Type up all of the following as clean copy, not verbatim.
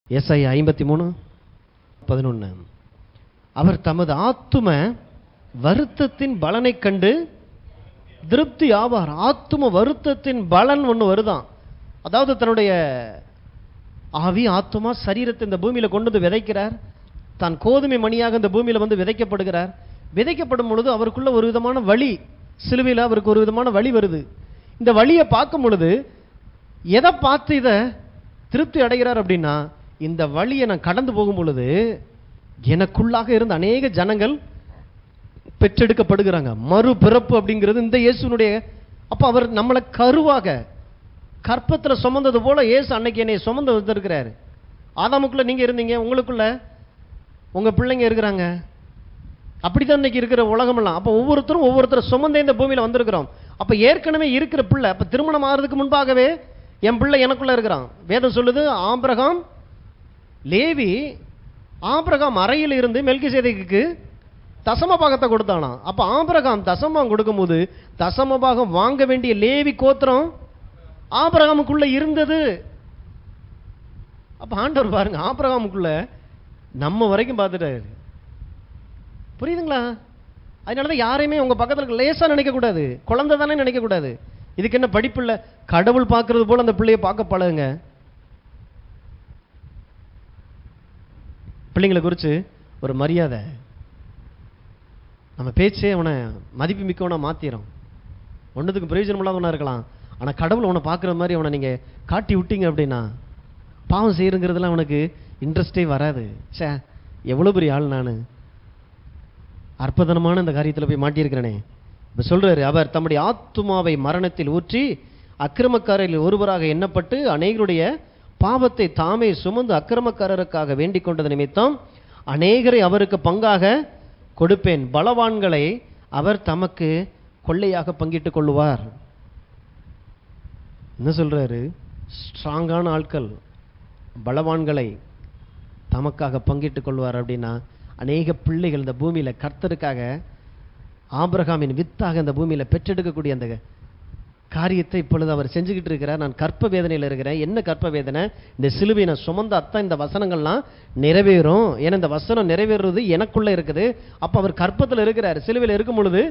ஏசாயா 53:11. அவர் தமது ஆத்தும வருத்தத்தின் பலனை கண்டு திருப்தி ஆவார். ஆத்தும வருத்தத்தின் பலன் ஒன்று வருதான். அதாவது தன்னுடைய ஆவி, ஆத்துமா, சரீரத்தை இந்த பூமியில கொண்டு வந்து விதைக்கிறார். தான் கோதுமை மணியாக இந்த பூமியில வந்து விதைக்கப்படுகிறார். விதைக்கப்படும் பொழுது அவருக்குள்ள ஒரு விதமான வழி, சிலுவையில் அவருக்கு ஒரு விதமான வழி வருது. இந்த வழியை பார்க்கும் பொழுது எதை பார்த்து இதை திருப்தி அடைகிறார் அப்படின்னா, இந்த வழியை நான் கடந்து போகும் பொழுது எனக்குள்ளாக இருந்த அநேக ஜனங்கள் பெற்றெடுக்கப்படுகிறாங்க. மறுபிறப்பு அப்படிங்கிறது இந்த இயேசுனுடைய. அப்போ அவர் நம்மளை கருவாக கற்பத்தில் சுமந்தது போல இயேசு அன்னைக்கு என்னை சுமந்து வந்திருக்கிறார். ஆதாமுக்குள்ள நீங்க இருந்தீங்க, உங்களுக்குள்ள உங்க பிள்ளைங்க இருக்கிறாங்க. அப்படித்தான் இன்னைக்கு இருக்கிற உலகமெல்லாம். அப்போ ஒவ்வொருத்தரும் சுமந்தே இந்த பூமியில வந்திருக்கிறோம். அப்ப ஏற்கனவே இருக்கிற பிள்ளை, அப்ப திருமணம் ஆகிறதுக்கு முன்பாகவே என் பிள்ளை எனக்குள்ள இருக்கிறான். வேதம் சொல்லுது, ஆபிரகாம் லேவி, ஆபிரகாம் அறையில் இருந்து மெல்கிசேதேக்குக்கு தசமபாகத்தை கொடுத்தானாம். அப்ப ஆபிரகாம் தசமபாகம் கொடுக்கும்போது தசமபாகம் வாங்க வேண்டிய லேவி கோத்திரம் ஆபிரகாமுக்குள்ள இருந்தது. அப்ப ஆண்டவர் பாருங்க, ஆபிரகாமுக்குள்ள நம்ம வரைக்கும் பார்த்துட்டாரு. புரியுதுங்களா? அதனாலதான் யாரையுமே உங்க பக்கத்துல லேசா நினைக்க கூடாது, குழந்தை தானே நினைக்க கூடாது. இதுக்கு என்ன படிப்பு இல்லை, கடவுள் பார்க்கறது போல அந்த பிள்ளையை பார்க்க பழகுங்க. பிள்ளைங்களை குறித்து ஒரு மரியாதை, நம்ம பேச்சே அவனை மதிப்பு மிக்கவனா மாத்திரும். ஒன்றுத்துக்கு பிரயோஜனம் இல்லாதவனா இருக்கலாம், ஆனால் கடவுள் அவனை பார்க்குற மாதிரி அவனை நீங்கள் காட்டி விட்டீங்க அப்படின்னா பாவம் செய்யுங்கிறதுலாம் அவனுக்கு இன்ட்ரெஸ்டே வராது. சே, எவ்வளோ பெரிய ஆள் நான், அற்புதமான இந்த காரியத்தில் போய் மாட்டியிருக்கிறேனே. இப்போ சொல்றாரு, அவர் தம்முடைய ஆத்துமாவை மரணத்தில் ஊற்றி அக்கிரமக்காரரில் ஒருவராக எண்ணப்பட்டு அநேகருடைய பாவத்தை தாமே சுமந்து அக்கிரமக்காரருக்காக வேண்டிக் கொண்டது நிமித்தம் அநேகரை அவருக்கு பங்காக கொடுப்பேன். பலவான்களை அவர் தமக்கு கொள்ளையாக பங்கிட்டுக் கொள்ளுவார். என்ன சொல்றாரு? ஸ்ட்ராங்கான ஆட்கள், பலவான்களை தமக்காக பங்கிட்டுக் கொள்வார். அப்படின்னா அநேக பிள்ளைகள் இந்த பூமியில கர்த்தருக்காக ஆபிரகாமின் வித்தாக இந்த பூமியில பெற்றெடுக்கக்கூடிய அந்த காரியத்தை இப்பொழுது அவர் செஞ்சுக்கிட்டு இருக்கிறார். நான் கற்ப வேதனையில் இருக்கிறேன். என்ன கற்ப வேதனை? இந்த சிலுவை நான் சுமந்த அத்தான் இந்த வசனங்கள்லாம் நிறைவேறும். ஏன்னா இந்த வசனம் நிறைவேறுறது எனக்குள்ள இருக்குது. அப்ப அவர் கற்பத்தில் இருக்கிறார். சிலுவையில் இருக்கும் பொழுது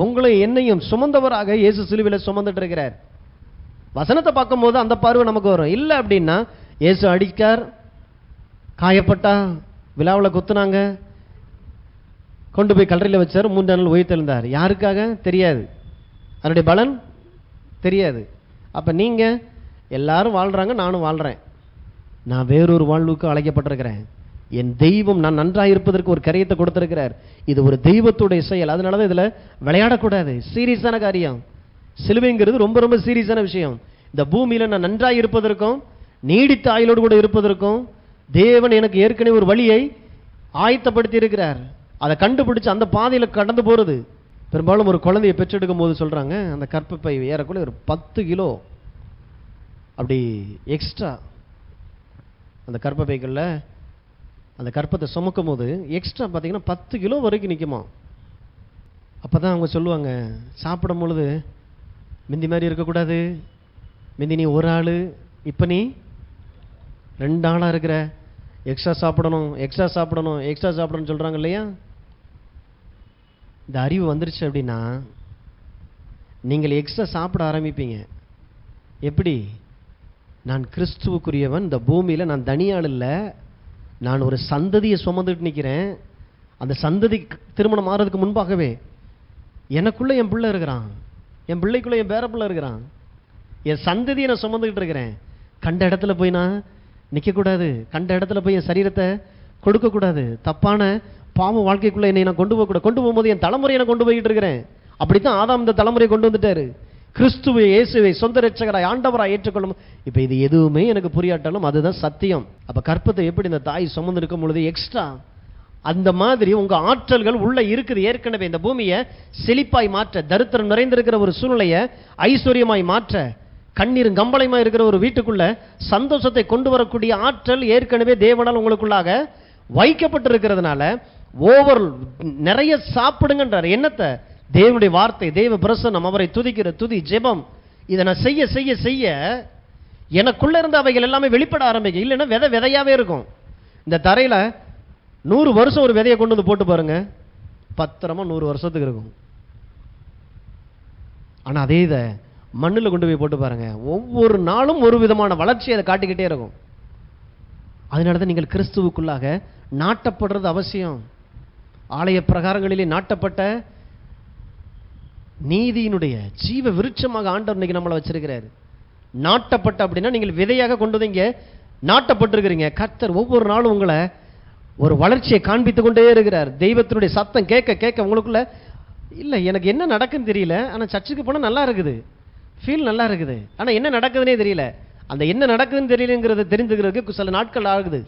உங்களை என்னையும் சுமந்தவராக இயேசு சிலுவையில் சுமந்துட்டு இருக்கிறார். வசனத்தை பார்க்கும் போது அந்த பார்வை நமக்கு வரும். இல்லை அப்படின்னா இயேசு அடிக்கார், காயப்பட்டா, விழாவில் குத்துனாங்க, கொண்டு போய் கல்லறையில் வச்சார், 3 நாள் உயிர்த்தெழுந்தார். யாருக்காக தெரியாது, அதனுடைய பலன் தெரியாது. அப்ப நீங்க எல்லாரும் வாழ்றாங்க, நானும் வாழ்றேன். நான் வேறொரு வாழ்வுக்கு அழைக்கப்பட்டிருக்கிறேன். என் தெய்வம் நான் நன்றாக இருப்பதற்கு ஒரு கரியத்தை கொடுத்திருக்கிறார். இது ஒரு தெய்வத்துடைய செயல். அதனாலதான் இதுல விளையாடக்கூடாது, சீரியஸான காரியம். சிலுவைங்கிறது ரொம்ப ரொம்ப சீரியஸான விஷயம். இந்த பூமியில நான் நன்றாக இருப்பதற்கும் நீடித்த ஆயுளோடு கூட இருப்பதற்கும் தேவன் எனக்கு ஏற்கனவே ஒரு வழியை ஆயத்தப்படுத்தி இருக்கிறார். அதை கண்டுபிடிச்சு அந்த பாதையில கடந்து போறது. பெரும்பாலும் ஒரு குழந்தையை பெற்றெடுக்கும் போது சொல்றாங்க, அந்த கற்பப்பை ஏறக்குள்ள ஒரு 10 கிலோ அப்படி எக்ஸ்ட்ரா அந்த கற்பப்பைக்குள்ள அந்த கற்பத்தை சுமக்கும் போது எக்ஸ்ட்ரா பார்த்தீங்கன்னா 10 கிலோ வரைக்கும் நிற்குமா. அப்பதான் அவங்க சொல்லுவாங்க, சாப்பிடும் பொழுது மிந்தி மாதிரி இருக்கக்கூடாது, மிந்தி நீ ஒரு ஆளு, இப்ப நீ 2 ஆளா இருக்கிற, எக்ஸ்ட்ரா சாப்பிடணும், எக்ஸ்ட்ரா சாப்பிடணும், எக்ஸ்ட்ரா சாப்பிடணும்னு சொல்றாங்க இல்லையா? இந்த அறிவு வந்துருச்சு அப்படின்னா நீங்கள் எக்ஸ்ட்ரா சாப்பிட ஆரம்பிப்பீங்க. எப்படி? நான் கிறிஸ்துவுக்குரியவன், இந்த பூமியில நான் தனியாள் இல்லை, நான் ஒரு சந்ததியை சுமந்துட்டு நிற்கிறேன். அந்த சந்ததி திருமணம் ஆகிறதுக்கு முன்பாகவே எனக்குள்ள என் பிள்ளை இருக்கிறான், என் பிள்ளைக்குள்ள என் பேர பிள்ளை இருக்கிறான், என் சந்ததியை நான் சுமந்துக்கிட்டு இருக்கிறேன். கண்ட இடத்துல போய் நான் நிற்கக்கூடாது, கண்ட இடத்துல போய் என் சரீரத்தை கொடுக்கக்கூடாது, தப்பான பாவ வாழ்க்கைக்குள்ள என்னை நான் கொண்டு போகக்கூடாது. கொண்டு போகும்போது என் தலைமுறையை நான் கொண்டு போய்கிட்டு இருக்கிறேன். அப்படித்தான் ஆதாம் இந்த தலைமுறையை கொண்டு வந்துட்டாரு. கிறிஸ்துவை இயேசுவை சொந்த இரட்சகராய் ஆண்டவராய் ஏற்றுக்கொள்ளும். இப்ப இது எதுவுமே எனக்கு புரியாட்டாலும் அதுதான் சத்தியம். அப்ப கற்பத்தை எப்படி இந்த தாய் சுமந்து இருக்கும் பொழுது எக்ஸ்ட்ரா அந்த மாதிரி உங்க ஆற்றல்கள் உள்ள இருக்குது. ஏற்கனவே இந்த பூமியை செழிப்பாய் மாற்ற, தரித்திரம் நிறைந்திருக்கிற ஒரு சூழ்நிலையை ஐஸ்வர்யமாய் மாற்ற, கண்ணீரும் கம்பளையுமா இருக்கிற ஒரு வீட்டுக்குள்ள சந்தோஷத்தை கொண்டு வரக்கூடிய ஆற்றல் ஏற்கனவே தேவனால் உங்களுக்குள்ளாக வைக்கப்பட்டிருக்கிறதுனால ஓவர் நிறைய சாப்பிடுங்கன்றார். என்னத்தை? தேவனுடைய வார்த்தை, தேவ பிரசன்னம், அவரை துதிக்கிற துதி, ஜெபம். இதை நான் செய்ய செய்ய செய்ய எனக்குள்ள இருந்து அவைகள் எல்லாமே வெளிப்பட ஆரம்பிக்கும். இல்லைன்னா விதையாவே இருக்கும். இந்த தரையில 100 வருஷம் ஒரு விதையை கொண்டு வந்து போட்டு பாருங்க, பத்திரமா 100 வருஷத்துக்கு இருக்கும். ஆனா அதே இதை மண்ணில் கொண்டு போய் போட்டு பாருங்க, ஒவ்வொரு நாளும் ஒரு விதமான வளர்ச்சி அதை காட்டிக்கிட்டே இருக்கும். அதனாலதான் நீங்கள் கிறிஸ்துவுக்குள்ளாக நாட்டப்படுறது அவசியம். ஆலய பிரகாரங்களிலே நாட்டப்பட்ட நீதியினுடைய ஜீவ விருட்சமாக ஆண்டவர் இன்னைக்கு நம்மளை வச்சிருக்கிறாரு. நாட்டப்பட்ட அப்படின்னா நீங்கள் விதையாக கொண்டு வந்து இங்க நாட்டப்பட்டிருக்கிறீங்க. கர்த்தர் ஒவ்வொரு நாளும் உங்களை ஒரு வளர்ச்சியை காண்பித்து கொண்டே இருக்கிறார். தெய்வத்தினுடைய சத்தம் கேட்க கேட்க உங்களுக்குள்ள இல்லை எனக்கு என்ன நடக்குன்னு தெரியல, ஆனால் சர்ச்சுக்கு போனால் நல்லா இருக்குது, ஃபீல் நல்லா இருக்குது, ஆனால் என்ன நடக்குதுன்னே தெரியல. அந்த என்ன நடக்குதுன்னு தெரியலங்கிறத தெரிஞ்சுக்கிறதுக்கு சில நாட்கள் ஆகுது.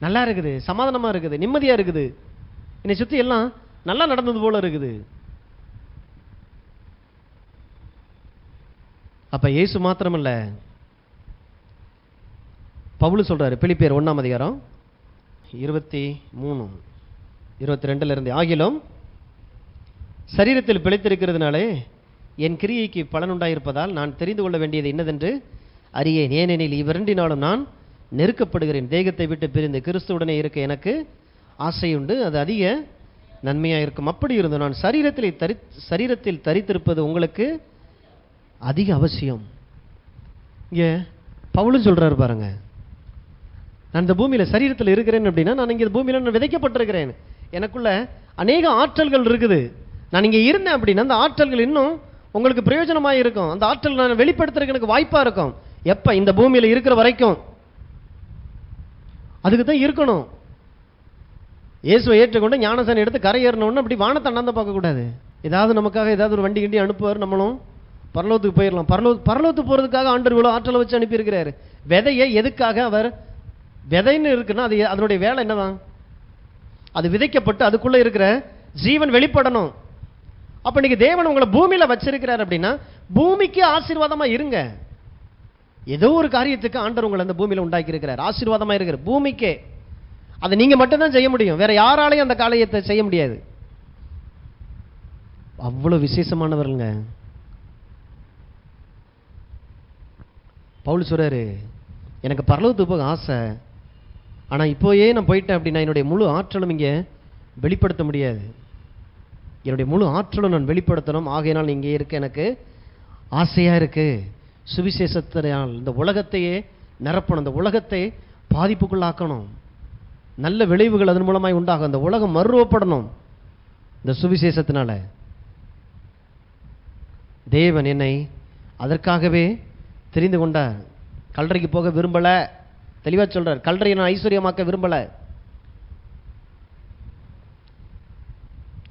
நல்லா இருக்குது, சமாதானமாக இருக்குது, நிம்மதியாக இருக்குது, என்னை சுற்றி எல்லாம் நல்லா நடந்தது போல இருக்குது. அப்போ இயேசு மாத்திரமல்ல, பவுல் சொல்றாரு பிலிப்பியர் 1ஆம் அதிகாரம் 23-22 ஆகிலும் சரீரத்தில் பிழைத்திருக்கிறதுனாலே என் கிரியைக்கு பலனுண்டாயிருப்பதால் நான் தெரிந்து கொள்ள வேண்டியது என்னதென்று அறியேன். ஏனெனில் இவ்விரண்டினாலும் நான் நெருக்கப்படுகிறேன். தேகத்தை விட்டு பிரிந்து கிறிஸ்துவுடனே இருக்க எனக்கு ஆசையுண்டு, அது அதிக நன்மையாக இருக்கும். அப்படி இருந்து நான் சரீரத்தில் தரித்திருப்பது உங்களுக்கு அதிக அவசியம். இங்கே பவுலும் சொல்றாரு பாருங்க, நான் இந்த பூமியில் சரீரத்தில் இருக்கிறேன் அப்படின்னா நான் இங்கே பூமியில் நான் விதைக்கப்பட்டிருக்கிறேன். எனக்குள்ள அநேக ஆற்றல்கள் இருக்குது. நான் இங்கே இருந்தேன் அப்படின்னா அந்த ஆற்றல்கள் இன்னும் உங்களுக்கு பிரயோஜனமாக இருக்கும். அந்த ஆற்றல் நான் வெளிப்படுத்துறதுக்கு எனக்கு வாய்ப்பாக இருக்கும். எப்போ? இந்த பூமியில் இருக்கிற வரைக்கும். அதுக்கு தான் இருக்கணும். இயேசுவை ஏற்றுக்கொண்டு ஞானசானம் எடுத்து கரை ஏறணும்னு அப்படி வானத்தை அண்ணாந்த பார்க்கக்கூடாது. ஏதாவது நமக்காக ஏதாவது ஒரு வண்டி கிண்டி அனுப்புவார், நம்மளும் பரலோகத்துக்கு போயிடலாம். பரலோகத்துக்கு போகிறதுக்காக ஆண்டவர் இவ்வளோ ஆற்றலை வச்சு அனுப்பியிருக்கிறாரு. விதையை எதுக்காக அவர் விதைன்னு இருக்குன்னா அது அதனுடைய வேலை என்னதான்? அது விதைக்கப்பட்டு அதுக்குள்ளே இருக்கிற ஜீவன் வெளிப்படணும். அப்போ இன்னைக்கு தேவன் உங்களை பூமியில் வச்சிருக்கிறார் அப்படின்னா பூமிக்கு ஆசீர்வாதமாக இருங்க. ஏதோ ஒரு காரியத்துக்கு ஆண்டவர் உங்களை அந்த பூமியில் உண்டாக்கி இருக்கிறார், ஆசீர்வாதமாக இருக்கிற பூமிக்கே. அதை நீங்கள் மட்டும்தான் செய்ய முடியும், வேற யாராலையும் அந்த காரியத்தை செய்ய முடியாது. அவ்வளோ விசேஷமானவர்களுங்க. பவுல் சொல்றாரு, எனக்கு பரலோகத்துக்கு போக ஆசை, ஆனால் இப்போயே நான் போயிட்டேன் அப்படின்னா என்னுடைய முழு ஆற்றலும் இங்கே வெளிப்படுத்த முடியாது. என்னுடைய முழு ஆற்றலும் நான் வெளிப்படுத்தணும். ஆகையினால் இங்கே இருக்க எனக்கு ஆசையாக இருக்கு. சுவிசேஷத்தினால் இந்த உலகத்தையே நிரப்பணும், இந்த உலகத்தை பாதிப்புக்குள்ளாக்கணும், நல்ல விளைவுகள் அதன் மூலமாய் உண்டாகும், அந்த உலகம் மறுரூபப்படணும் இந்த சுவிசேஷத்தினால. தேவன் என்னை அதற்காகவே தெரிந்து கொண்டார். கல்லறைக்கு போக விரும்பல, தெளிவா சொல்றார். கல்லறையை நான் ஐஸ்வர்யமாக்க விரும்பல.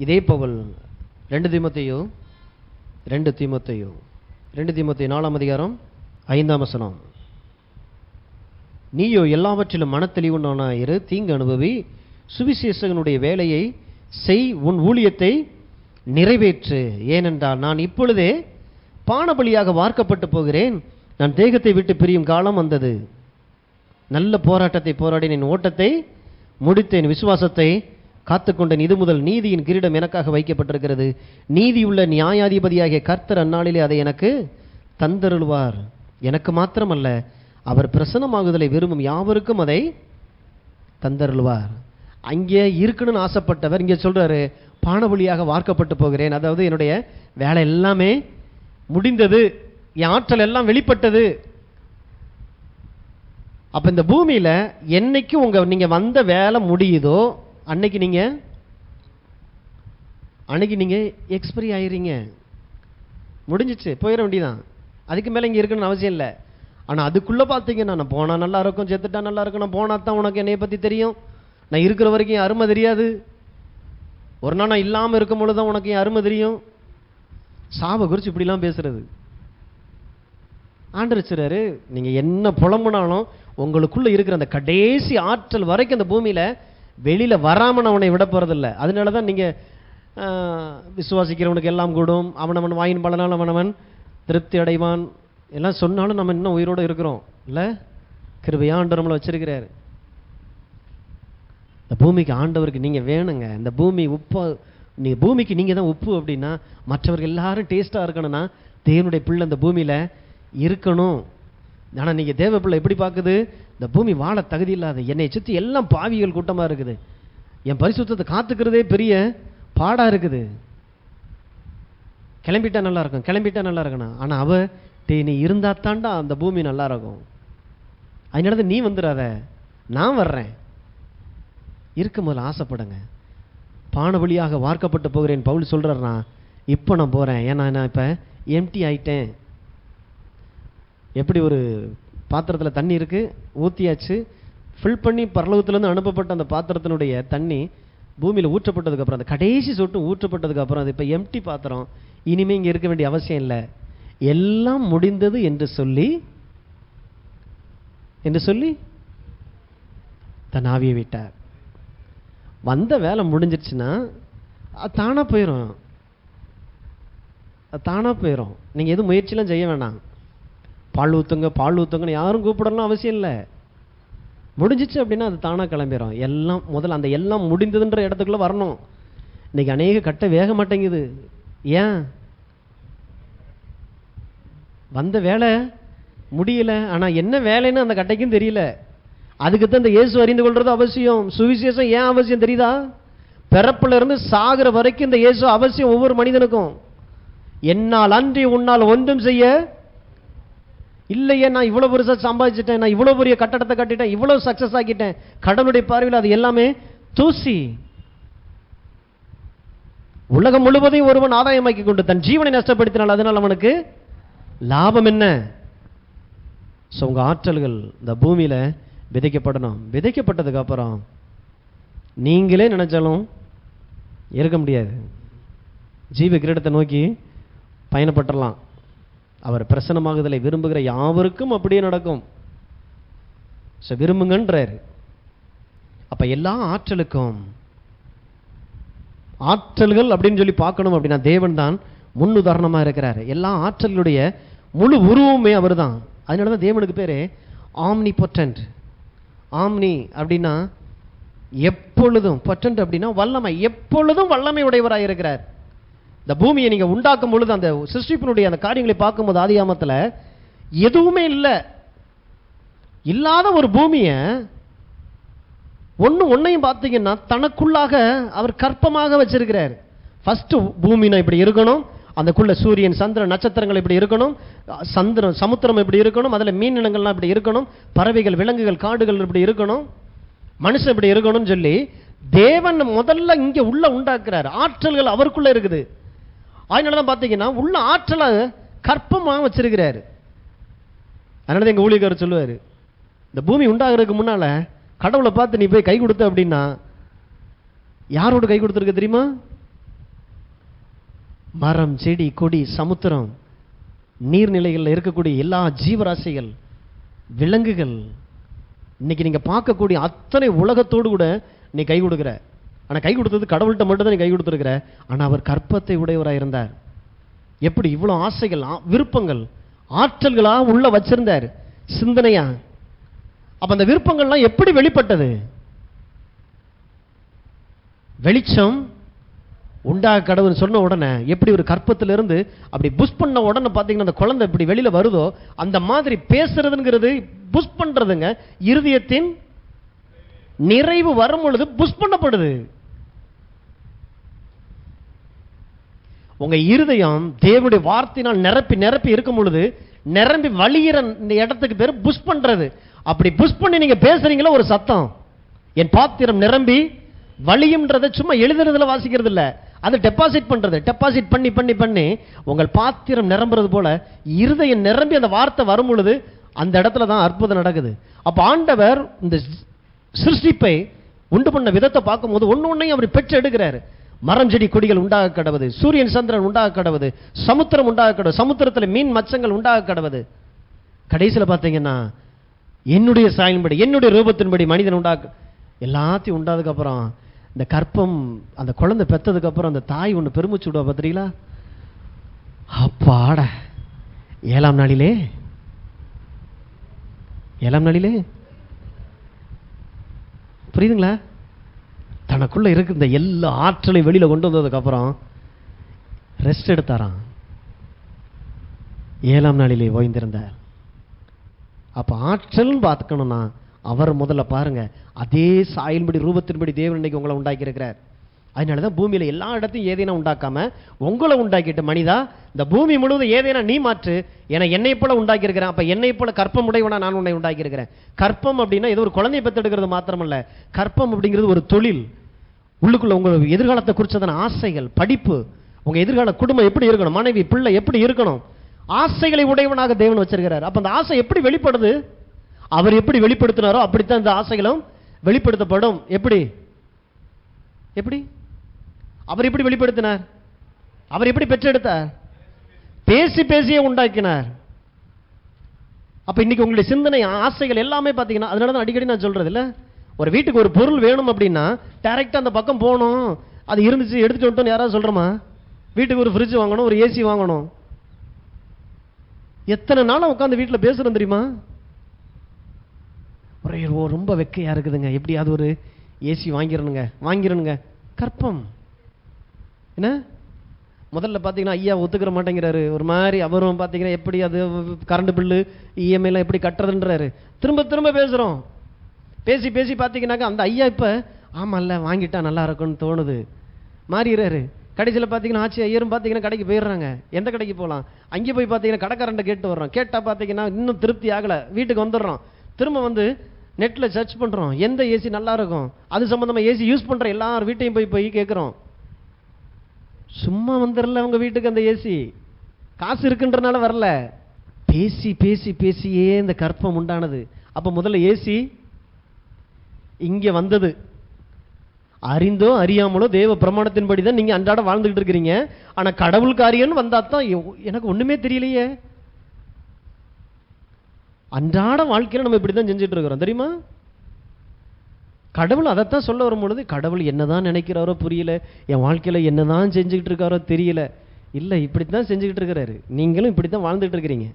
இதே பவுல் 2 தீமோத்தேயு 4ஆம் அதிகாரம் 5ஆம் வசனம், நீயோ எல்லாவற்றிலும் மனத்தெளிவுள்ளவனாயிரு, தீங்கு அனுபவி, சுவிசேஷகனுடைய வேலையை செய், உன் ஊழியத்தை நிறைவேற்று. ஏனென்றால் நான் இப்பொழுதே பானபலியாக வார்க்கப்பட்டு போகிறேன், நான் தேகத்தை விட்டு பிரியும் காலம் வந்தது. நல்ல போராட்டத்தை போராடினேன், ஓட்டத்தை முடித்தேன், விசுவாசத்தை காத்துக்கொண்டேன். இது முதல் நீதியின் கிரீடம் எனக்காக வைக்கப்பட்டிருக்கிறது. நீதியுள்ள நியாயாதிபதியாகிய கர்த்தர் அந்நாளிலே அதை எனக்கு தந்தருள்வார். எனக்கு மாத்திரமல்ல, அவர் பிரசன்னமாகுதலை விரும்பும் யாவருக்கும் அதை தந்தருள்வார். அங்கே இருக்கணும்னு ஆசைப்பட்டவர் இங்கே சொல்றாரு, பானபலியாக வார்க்கப்பட்டு போகிறேன். அதாவது என்னுடைய வேலை எல்லாமே முடிந்தது, என் ஆற்றல் எல்லாம் வெளிப்பட்டது. அப்ப இந்த பூமியில என்னைக்கு நீங்க வந்த வேலை முடியுதோ அன்னைக்கு நீங்க எக்ஸ்பைரி ஆயிரீங்க, முடிஞ்சிச்சு, போயிட வேண்டியதான். அதுக்கு மேல இங்க இருக்கணும்னு அவசியம் இல்லை. ஆனா அதுக்குள்ள பாத்தீங்கன்னா நான் போனா நல்லா இருக்கும், செத்துட்டா நல்லா இருக்கும், நான் போனா தான் உனக்கு என்னைய பத்தி தெரியும், நான் இருக்கிற வரைக்கும் என் அருமை தெரியாது, ஒரு நாள் நான் இல்லாம இருக்கும் பொழுதுதான் உனக்கு என் அருமை தெரியும். சாவை குறிச்சு இப்படிலாம் பேசுறது. ஆண்டரிச்சுறாரு, நீங்க என்ன புலம்புனாலும் உங்களுக்குள்ள இருக்கிற அந்த கடைசி ஆற்றல் வரைக்கும் அந்த பூமியில வெளியில வராம அவனை விட போறதில்லை. அதனாலதான் நீங்க விசுவாசிக்கிறவனுக்கு எல்லாம் கூடும், அவனவன் வாயின் பலனால் அவனவன் திருப்தி அடைவான் எல்லாம் சொன்னாலும் நம்ம இன்னும் உயிரோடு இருக்கிறோம் இல்ல? கிருபையா ஆண்டவர் நம்மளை வச்சிருக்கிறாரு. இந்த பூமிக்கு ஆண்டவருக்கு நீங்க வேணுங்க. இந்த பூமி உப்பு, நீங்க பூமிக்கு நீங்க தான் உப்பு அப்படின்னா மற்றவர்கள் எல்லாரும் டேஸ்டா இருக்கணும்னா தேவனுடைய பிள்ளை இந்த பூமியில இருக்கணும். ஆனா நீங்க தேவ பிள்ளை எப்படி பார்க்குது? இந்த பூமி வாழ தகுதி இல்லாத, என்னை சுற்றி எல்லாம் பாவிகள் கூட்டமா இருக்குது, என் பரிசுத்தத்தை காத்துக்கிறதே பெரிய பாடா இருக்குது. கிளம்பிட்டா நல்லா இருக்கும், கிளம்பிட்டா நல்லா இருக்கணும். ஆனா அவ நீ இருந்தா தாண்டா அந்த பூமி நல்லா இருக்கும். அதனால நீ வந்துடாத, நான் வர்றேன். இருக்கும் போது ஆசைப்படுங்க. பான வழியாக வார்க்கப்பட்டு போகிறேன் பவுல் சொல்றாருனா, இப்போ நான் போறேன், ஏன்னா நான் இப்ப எம்டி ஆயிட்டேன். எப்படி ஒரு பாத்திரத்தில் தண்ணி இருக்கு, ஊற்றியாச்சு, ஃபில் பண்ணி பரலோகத்திலேருந்து அனுப்பப்பட்ட அந்த பாத்திரத்தினுடைய தண்ணி பூமியில் ஊற்றப்பட்டதுக்கு அப்புறம், அந்த கடைசி சொட்டு ஊற்றப்பட்டதுக்கு அப்புறம் அது இப்போ எம்டி பாத்திரம், இனிமே இங்கே இருக்க வேண்டிய அவசியம் இல்லை, எல்லாம் முடிந்தது என்று சொல்லி தன் ஆவியை விட்டார். வந்த வேலை முடிஞ்சிருச்சுன்னா தானா போயிடும், தானா போயிடும். நீங்க எதுவும் முயற்சியெல்லாம் செய்ய வேணாம். பால் ஊத்துங்கன்னு யாரும் கூப்பிடலாம் அவசியம் இல்லை. முடிஞ்சிச்சு அப்படின்னா அது தானா கிளம்பிடும். எல்லாம் முதல்ல அந்த எல்லாம் முடிந்ததுன்ற இடத்துக்குள்ள வரணும். இன்னைக்கு அநேக கட்ட வேக மாட்டேங்குது. ஏன்? வந்த வேலை முடியல. ஆனா என்ன வேலைன்னு அந்த கட்டைக்கும் தெரியல. அதுக்குத்தான் இந்த இயேசு அறிந்து கொள்றது அவசியம். சுவிசேஷம் ஏன் அவசியம் தெரியுதா? பிறப்புல இருந்து சாகிற வரைக்கும் இந்த இயேசு அவசியம் ஒவ்வொரு மனிதனுக்கும். என்னால் அன்றி உன்னால் ஒன்றும் செய்ய இல்லையே, நான் இவ்வளவு பெருசா சம்பாதிச்சிட்டேன், நான் இவ்வளவு பெரிய கட்டடத்தை கட்டிட்டேன், இவ்வளவு சக்சஸ் ஆக்கிட்டேன், கடவுளுடைய பார்வையில் அது எல்லாமே தூசி. உலகம் முழுவதையும் ஒருவன் ஆதாயமாக்கி கொண்டு தன் ஜீவனை நஷ்டப்படுத்தினால் அதனால் அவனுக்கு லாபம் என்ன? உங்க ஆற்றல்கள் இந்த பூமியில விதைக்கப்படணும். விதைக்கப்பட்டதுக்கு அப்புறம் நீங்களே நினைச்சாலும் இருக்க முடியாது. ஜீவ கிரீடத்தை நோக்கி பயணப்பட்டலாம். அவர் பிரசன்னமாகுதலை விரும்புகிற யாவருக்கும் அப்படியே நடக்கும். விரும்புங்கன்றார். அப்ப எல்லா ஆற்றலுக்கும் ஆற்றல்கள் அப்படின்னு சொல்லி பார்க்கணும் அப்படின்னா தேவன் தான் முன் உதாரணமா இருக்கிறார். எல்லா ஆற்றல்களுடைய முழு உருவமே அவர் தான். அதனாலதான் தேவனுக்கு பேரு ஆம்னி பொட்டன்ட். ஆம்னி அப்படின்னா எப்பொழுதும், பொட்டன்ட் அப்படின்னா வல்லமை, எப்பொழுதும் வல்லமை உடையவராக இருக்கிறார். இந்த பூமியை நீங்க உண்டாக்கும் பொழுது அந்த சிருஷ்டிப்பினுடைய அந்த காரியங்களை பார்க்கும்போது ஆதியாமத்துல எதுவுமே இல்லை, இல்லாத ஒரு பூமியை ஒன்னையும் பார்த்தீங்கன்னா தனக்குள்ளாக அவர் கற்பமாக வச்சிருக்கிறார். ஃபர்ஸ்ட் பூமினா இப்படி இருக்கணும், அதுக்குள்ள சூரியன் சந்திரன் நட்சத்திரங்கள் இப்படி இருக்கணும், சமுத்திரம் இப்படி இருக்கணும், அதுல மீன் இனங்கள்லாம் இப்படி இருக்கணும், பறவைகள் விலங்குகள் காடுகள் இப்படி இருக்கணும், மனுஷன் இப்படி இருக்கணும்னு சொல்லி தேவன் முதல்ல இங்க உள்ள உண்டாக்குறார். ஆற்றல்கள் அவருக்குள்ள இருக்குது. அதனாலதான் பாத்தீங்கன்னா உள்ள ஆற்றலை கற்பமா வச்சிருக்கிறாரு. அதனால எங்க ஊழியக்காரர் சொல்லுவாரு, இந்த பூமி உண்டாகிறதுக்கு முன்னால கடவுளை பார்த்து நீ போய் கை கொடுத்த அப்படின்னா யாரோட கை கொடுத்துருக்க தெரியுமா? மரம், செடி, கொடி, சமுத்திரம், நீர்நிலைகளில் இருக்கக்கூடிய எல்லா ஜீவராசிகள், விலங்குகள், இன்னைக்கு நீங்க பார்க்கக்கூடிய அத்தனை உலகத்தோடு கூட நீ கை கொடுக்கிற. ஆனா கை கொடுத்தது கடவுள்கிட்ட மட்டும் தான் நீ கை கொடுத்துருக்கிற. ஆனா அவர் கற்பத்தை உடையவராக இருந்தார். எப்படி இவ்வளவு ஆசைகள், விருப்பங்கள், ஆற்றல்களா உள்ள வச்சிருந்தார், சிந்தனையா. அப்ப அந்த விருப்பங்கள்லாம் எப்படி வெளிப்பட்டது? வெளிச்சம் உண்டாக கடவுள் சொன்ன உடனே எப்படி ஒரு கற்பத்திலிருந்து அப்படி புஷ் பண்ண உடனே பார்த்தீங்கன்னா அந்த குழந்தை இப்படி வெளியில வருதோ அந்த மாதிரி பேசுறதுங்கிறது புஷ் பண்றதுங்க. இருதயத்தின் நிறைவு வரும் பொழுது புஷ் பண்ணப்படுது. உங்க இருதயம் தேவனுடைய வார்த்தையினால் நிரப்பி நிரப்பி இருக்கும் பொழுது நிரம்பி வழிகிற இந்த இடத்துக்கு பேரு புஷ் பண்றது. அப்படி புஷ் பண்ணி நீங்க பேசுறீங்களா ஒரு சத்தம், என் பாத்திரம் நிரம்பி வழியும்ன்றதை சும்மா எழுதுறதுல வாசிக்கிறது இல்ல, அது டெபாசிட் பண்றது. டெபாசிட் பண்ணி பண்ணி பண்ணி உங்கள் பாத்திரம் நிரம்புறது போல இருதயம் நிரம்பி அந்த வார்த்தை வரும் பொழுது அந்த இடத்துல தான் அற்புதம் நடக்குது. அப்ப ஆண்டவர் இந்த சிருஷ்டிப்பை உண்டு பண்ண விதத்தை பார்க்கும்போது ஒன்னையும் அவர் பெற்று எடுக்கிறாரு. மரம், செடி, கொடிகள் உண்டாக கடவுது, சூரியன் சந்திரன் உண்டாக கடவுது, சமுத்திரம் உண்டாக கடவுது, சமுத்திரத்தில் மீன் மச்சங்கள் உண்டாக கடவுது. கடைசியில் பார்த்தீங்கன்னா என்னுடைய சாயலின்படி என்னுடைய ரூபத்தின்படி மனிதன் உண்டாக்க எல்லாத்தையும் உண்டாதுக்கு அப்புறம் இந்த கற்பம் அந்த குழந்தை பெற்றதுக்கு அப்புறம் அந்த தாய் ஒன்று பெருமிச்சு விடுவா பார்த்தீங்களா? அப்பாட ஏழாம் நாளிலே புரியுதுங்களா? தனக்குள்ள இருக்கு இந்த எல்லா ஆற்றலையும் வெளியில கொண்டு வந்ததுக்கு அப்புறம் ரெஸ்ட் எடுத்தாராம். ஏழாம் நாளிலே ஓய்ந்திருந்தார். அப்ப ஆற்றல் பார்த்துக்கணும்னா அவர் முதல்ல பாருங்க, அதே சாயல்படி ரூபத்தின்படி தேவன் இன்னைக்கு உங்களை உண்டாக்கி இருக்கிறார். அதனாலதான் பூமியில எல்லா இடத்தையும் ஏதேனா உண்டாக்காம உங்களை உண்டாக்கிட்டு, மனிதா இந்த பூமி முழுவதும் ஏதேனா நீ மாற்று, என என்னை போல உண்டாக்கி இருக்கிறேன். அப்ப என்னை போல கற்பம் உடையவனா நான் உன்னை உண்டாக்கி இருக்கிறேன். கற்பம் அப்படின்னா ஏதோ ஒரு குழந்தையை பெற்றெடுக்கிறது மாத்திரமல்ல, கற்பம் அப்படிங்கிறது ஒரு தொழில். உள்ளுக்குள்ள உங்க எதிர்காலத்தை குறிச்சதான ஆசைகள், படிப்பு, உங்க எதிர்கால குடும்பம் எப்படி இருக்கணும், மனைவி பிள்ளை எப்படி இருக்கணும், ஆசைகளை உடையவனாக தேவன் வச்சிருக்கிறார். அப்ப அந்த ஆசை எப்படி வெளிப்படுது? அவர் எப்படி வெளிப்படுத்தினாரோ அப்படித்தான் இந்த ஆசைகளும் வெளிப்படுத்தப்படும். எப்படி எப்படி அவர் எப்படி வெளிப்படுத்தினார்? அவர் எப்படி பெற்றெடுத்தார்? பேசி பேசியே உண்டாக்கினார். அப்ப இன்னைக்கு உங்களுடைய சிந்தனை, ஆசைகள் எல்லாமே பாத்தீங்கன்னா, அதனாலதான் அடிக்கடி நான் சொல்றது இல்ல, ஒரு வீட்டுக்கு ஒரு பொருள் வேணும் அப்படின்னா டைரக்டா அந்த பக்கம் போகணும். அது இருந்துச்சு எடுத்துட்டு வந்துட்டோம் யாராவது சொல்றோமா? வீட்டுக்கு ஒரு ஃப்ரிட்ஜ் வாங்கணும், ஒரு ஏசி வாங்கணும். எத்தனை நாளா உட்காந்து வீட்டுல பேசுறோம் தெரியுமா? ரொம்ப வெக்கையா இருக்குதுங்க, எப்படியாவது ஒரு ஏசி வாங்கிடணுங்க. கற்பம் என்ன? முதல்ல பாத்தீங்கன்னா ஐயா ஒத்துக்கிற மாட்டேங்கிறாரு, ஒரு மாதிரி அவரும் பாத்தீங்கன்னா எப்படி அது கரண்ட் பில்லு இஎம்ஐ எல்லாம் எப்படி கட்டுறதுன்றாரு. திரும்ப திரும்ப பேசுறோம். பேசி பேசி பாத்தீங்கன்னாக்கா அந்த ஐயா இப்ப ஆமால்ல வாங்கிட்டா நல்லா இருக்கும்னு தோணுது, மாறிடுறாரு. கடைசியில் பார்த்தீங்கன்னா ஆட்சி ஐயரும் பார்த்தீங்கன்னா கடைக்கு போயிடுறாங்க. எந்த கடைக்கு போகலாம்? அங்கே போய் பார்த்தீங்கன்னா கடைக்காரன்ட்ட கேட்டு வர்றோம். கேட்டால் பார்த்தீங்கன்னா இன்னும் திருப்தி ஆகலை, வீட்டுக்கு வந்துடுறோம். திரும்ப வந்து நெட்டில் சர்ச் பண்ணுறோம், எந்த ஏசி நல்லா இருக்கும், அது சம்மந்தமாக ஏசி யூஸ் பண்ணுற எல்லார் வீட்டையும் போய் கேட்குறோம். சும்மா வந்துடல அவங்க வீட்டுக்கு அந்த ஏசி, காசு இருக்குன்றனால வரல. பேசி பேசி பேசியே இந்த கற்பம் உண்டானது. அப்போ முதல்ல ஏசி இங்கே வந்தது. அறிந்தோ அறியாமலோ தேவ பிரமாணத்தின்படி தான் நீங்க அன்றாட வாழ்ந்துகிட்டு இருக்கிறீங்க. ஆனா கடவுள் காரியம்னு வந்தா தான் எனக்கு ஒண்ணுமே தெரியலையே. அன்றாட வாழ்க்கையில நம்ம இப்படிதான் செஞ்சுட்டு இருக்கிறோம் தெரியுமா? கடவுள் அதைத்தான் சொல்ல வரும் பொழுது, கடவுள் என்னதான் நினைக்கிறாரோ புரியல, என் வாழ்க்கையில என்னதான் செஞ்சுக்கிட்டு இருக்காரோ தெரியல. இல்ல, இப்படித்தான் செஞ்சுக்கிட்டு இருக்கிறாரு, நீங்களும் இப்படித்தான் வாழ்ந்துட்டு இருக்கிறீங்க.